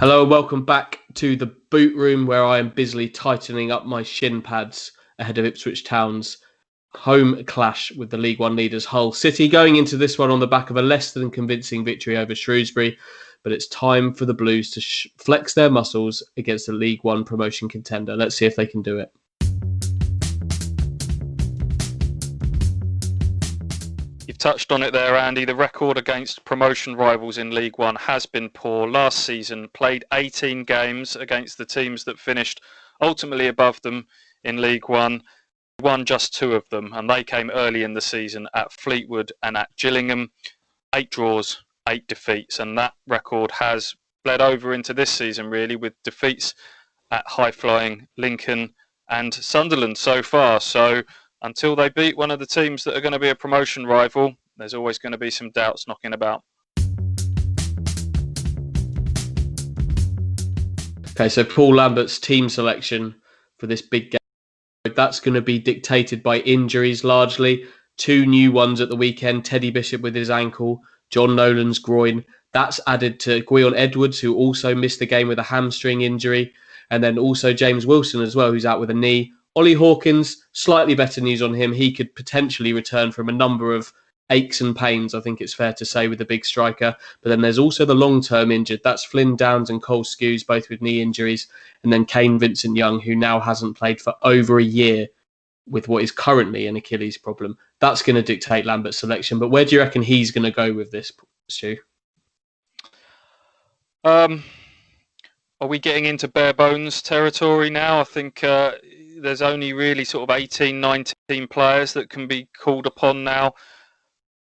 Hello and welcome back to the boot room where I am busily tightening up my shin pads ahead of Ipswich Town's home clash with the League One leaders Hull City, going into this one on the back of a less than convincing victory over Shrewsbury. But it's time for the Blues to flex their muscles against a League One promotion contender. Let's see if they can do it. You've touched on it there, Andy. The record against promotion rivals in League One has been poor. Last season, played 18 games against the teams that finished ultimately above them in League One. Won just 2 of them, and they came early in the season at Fleetwood and at Gillingham. 8 draws, 8 defeats, and that record has bled over into this season, really, with defeats at high-flying Lincoln and Sunderland so far. So until they beat one of the teams that are going to be a promotion rival, there's always going to be some doubts knocking about. Okay, so Paul Lambert's team selection for this big game, that's going to be dictated by injuries largely. 2 new ones at the weekend, Teddy Bishop with his ankle, John Nolan's groin. That's added to Gwion Edwards, who also missed the game with a hamstring injury. And then also James Wilson as well, who's out with a knee. Ollie Hawkins, slightly better news on him. He could potentially return from a number of aches and pains, I think it's fair to say, with the big striker. But then there's also the long-term injured. That's Flynn Downs and Cole Skews, both with knee injuries. And then Kane Vincent-Young, who now hasn't played for over a year with what is currently an Achilles problem. That's going to dictate Lambert's selection. But where do you reckon he's going to go with this, Stu? Are we getting into bare bones territory now? I think there's only really sort of 18, 19 players that can be called upon now.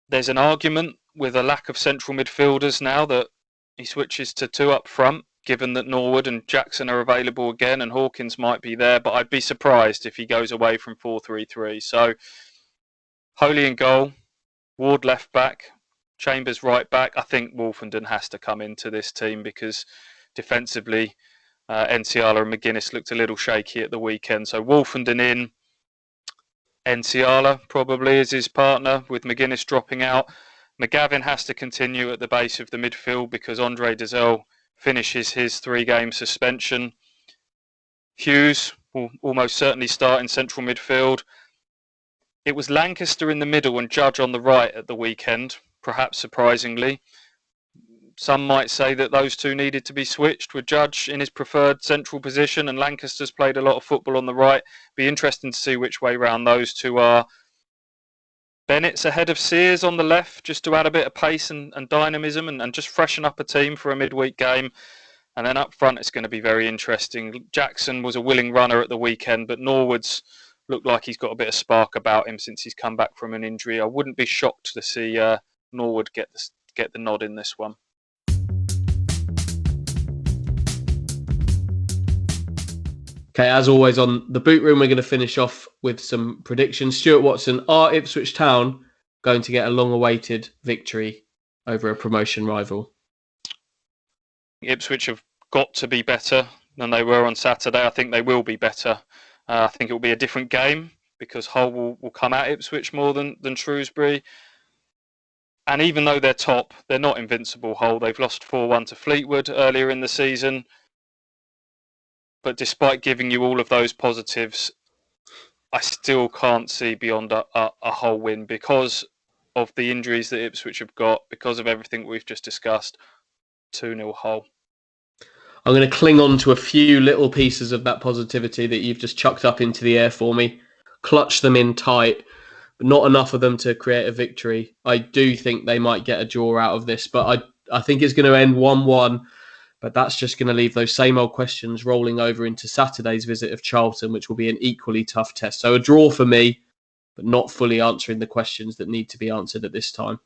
There's an argument with a lack of central midfielders now that he switches to 2 up front, given that Norwood and Jackson are available again and Hawkins might be there, but I'd be surprised if he goes away from 4-3-3. So Holy in goal, Ward left back, Chambers right back. I think Wolfenden has to come into this team because defensively, Enciala and McGuinness looked a little shaky at the weekend. So Wolfenden in, Enciala probably is his partner, with McGuinness dropping out. McGavin has to continue at the base of the midfield because Andre Dazelle finishes his 3-game suspension. Hughes will almost certainly start in central midfield. It was Lancaster in the middle and Judge on the right at the weekend, perhaps surprisingly. Some might say that those 2 needed to be switched, with Judge in his preferred central position and Lancaster's played a lot of football on the right. Be interesting to see which way round those 2 are. Bennett's ahead of Sears on the left, just to add a bit of pace and dynamism and just freshen up a team for a midweek game. And then up front, it's going to be very interesting. Jackson was a willing runner at the weekend, but Norwood's looked like he's got a bit of spark about him since he's come back from an injury. I wouldn't be shocked to see Norwood get the nod in this one. Okay, as always on the boot room, we're going to finish off with some predictions. Stuart Watson, are Ipswich Town going to get a long-awaited victory over a promotion rival? Ipswich have got to be better than they were on Saturday. I think they will be better. I think it will be a different game because Hull will come at Ipswich more than Shrewsbury. And even though they're top, they're not invincible, Hull. They've lost 4-1 to Fleetwood earlier in the season. But despite giving you all of those positives, I still can't see beyond a Hull win because of the injuries that Ipswich have got, because of everything we've just discussed. 2-0 Hull. I'm going to cling on to a few little pieces of that positivity that you've just chucked up into the air for me. Clutch them in tight, but not enough of them to create a victory. I do think they might get a draw out of this, but I think it's going to end 1-1. But that's just going to leave those same old questions rolling over into Saturday's visit of Charlton, which will be an equally tough test. So a draw for me, but not fully answering the questions that need to be answered at this time.